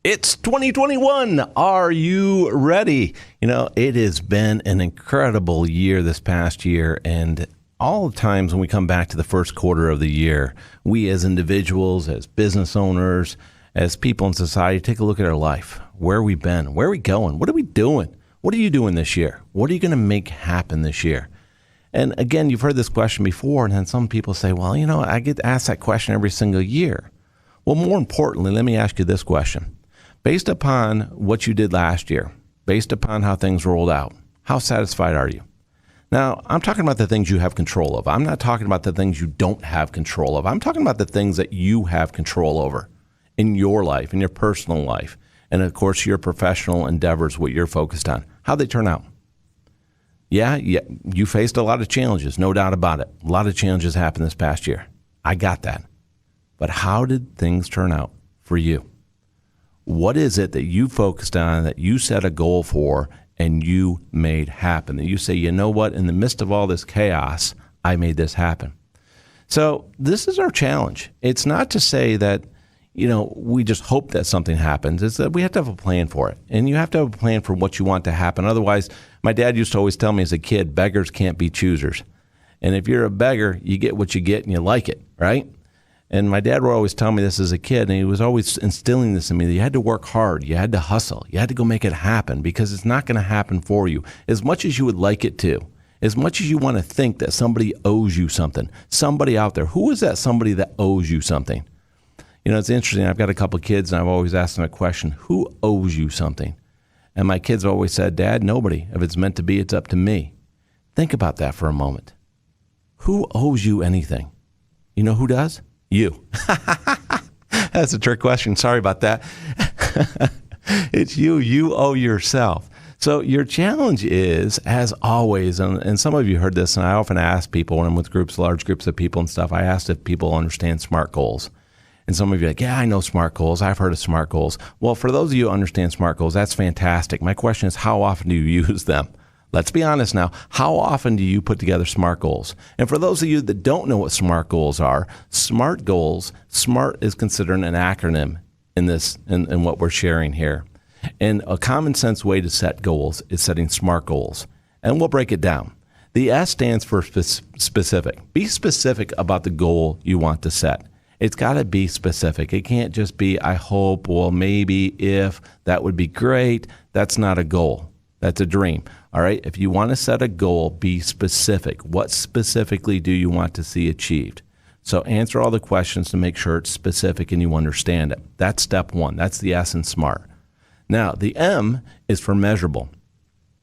It's 2021. Are you ready? You know, it has been an incredible year this past year, and all the times when we come back to the first quarter of the year, we as individuals, as business owners, as people in society, take a look at our life. Where we've been, where are we going? What are we doing? What are you doing this year? What are you going to make happen this year? And again, you've heard this question before, and then some people say, well, you know, I get asked that question every single year. Well, more importantly, let me ask you this question. Based upon what you did last year, based upon how things rolled out, how satisfied are you? Now, I'm talking about the things you have control of. I'm not talking about the things you don't have control of. I'm talking about the things that you have control over in your life, in your personal life, and of course, your professional endeavors, what you're focused on. How'd they turn out? Yeah, you faced a lot of challenges, no doubt about it. A lot of challenges happened this past year. I got that. But how did things turn out for you? What is it that you focused on, that you set a goal for, and you made happen? That you say, you know what, in the midst of all this chaos, I made this happen. So this is our challenge. It's not to say that, you know, we just hope that something happens. It's that we have to have a plan for it. And you have to have a plan for what you want to happen. Otherwise, my dad used to always tell me as a kid, beggars can't be choosers. And if you're a beggar, you get what you get and you like it, right? And my dad would always tell me this as a kid, and he was always instilling this in me, that you had to work hard, you had to hustle, you had to go make it happen, because it's not going to happen for you. As much as you would like it to, as much as you want to think that somebody owes you something, somebody out there, who is that somebody that owes you something? You know, it's interesting, I've got a couple of kids, and I've always asked them a question, who owes you something? And my kids have always said, Dad, nobody. If it's meant to be, it's up to me. Think about that for a moment. Who owes you anything? You know who does? You. That's a trick question. Sorry about that. It's you. You owe yourself. So your challenge is, as always, and some of you heard this, and I often ask people when I'm with groups, large groups of people and stuff, I ask if people understand SMART goals. And some of you are like, yeah, I know SMART goals. I've heard of SMART goals. Well, for those of you who understand SMART goals, that's fantastic. My question is, how often do you use them? Let's be honest now. How often do you put together SMART goals? And for those of you that don't know what SMART goals are, SMART goals, SMART is considered an acronym in this, in what we're sharing here. And a common sense way to set goals is setting SMART goals. And we'll break it down. The S stands for specific. Be specific about the goal you want to set. It's got to be specific. It can't just be, I hope, well, maybe, if, that would be great. That's not a goal. That's a dream. All right. If you want to set a goal, be specific. What specifically do you want to see achieved? So answer all the questions to make sure it's specific and you understand it. That's step one. That's the S in SMART. Now, the M is for measurable.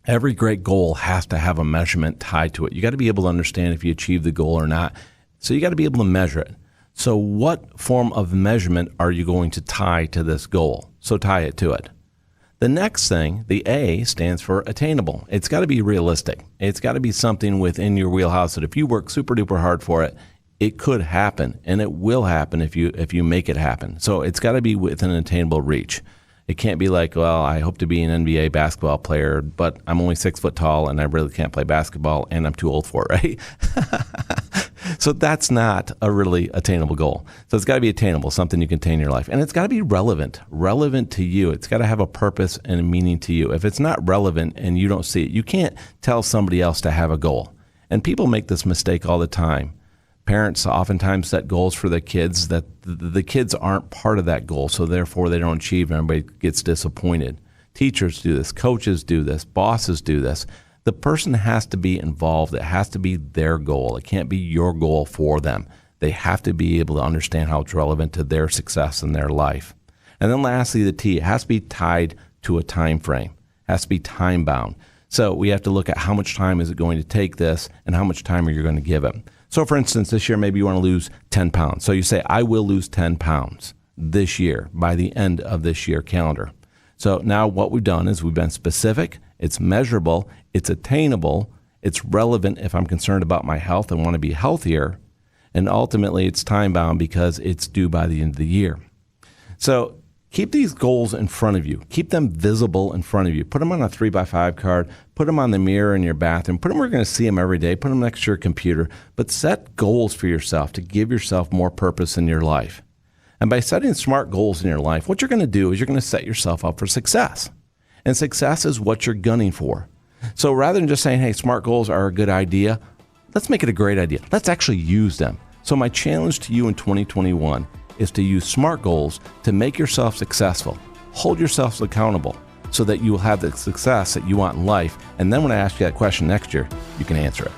Every great goal has to have a measurement tied to it. You got to be able to understand if you achieve the goal or not. So you got to be able to measure it. So what form of measurement are you going to tie to this goal? So tie it to it. The next thing, the A, stands for attainable. It's got to be realistic. It's got to be something within your wheelhouse that if you work super duper hard for it, it could happen, and it will happen if you make it happen. So it's got to be within an attainable reach. It can't be like, well, I hope to be an NBA basketball player, but I'm only 6 foot tall and I really can't play basketball and I'm too old for it, right? So that's not a really attainable goal. So it's got to be attainable, something you can attain in your life. And it's got to be relevant to you. It's got to have a purpose and a meaning to you. If it's not relevant and you don't see it, you can't tell somebody else to have a goal. And people make this mistake all the time. Parents oftentimes set goals for their kids that the kids aren't part of that goal, so therefore they don't achieve and everybody gets disappointed. Teachers do this, coaches do this, bosses do this. The person has to be involved. It has to be their goal. It can't be your goal for them. They have to be able to understand how it's relevant to their success in their life. And then lastly, the T, it has to be tied to a time frame. It has to be time bound. So we have to look at how much time is it going to take this and how much time are you going to give it. So for instance, this year, maybe you want to lose 10 pounds. So you say, I will lose 10 pounds this year by the end of this year calendar. So now what we've done is we've been specific, it's measurable, it's attainable, it's relevant if I'm concerned about my health and want to be healthier, and ultimately it's time-bound because it's due by the end of the year. So keep these goals in front of you. Keep them visible in front of you. Put them on a 3x5 card. Put them on the mirror in your bathroom. Put them where you're going to see them every day. Put them next to your computer. But set goals for yourself to give yourself more purpose in your life. And by setting smart goals in your life, what you're going to do is you're going to set yourself up for success. And success is what you're gunning for. So rather than just saying, hey, smart goals are a good idea, let's make it a great idea. Let's actually use them. So my challenge to you in 2021 is to use SMART goals to make yourself successful. Hold yourself accountable so that you will have the success that you want in life. And then when I ask you that question next year, you can answer it.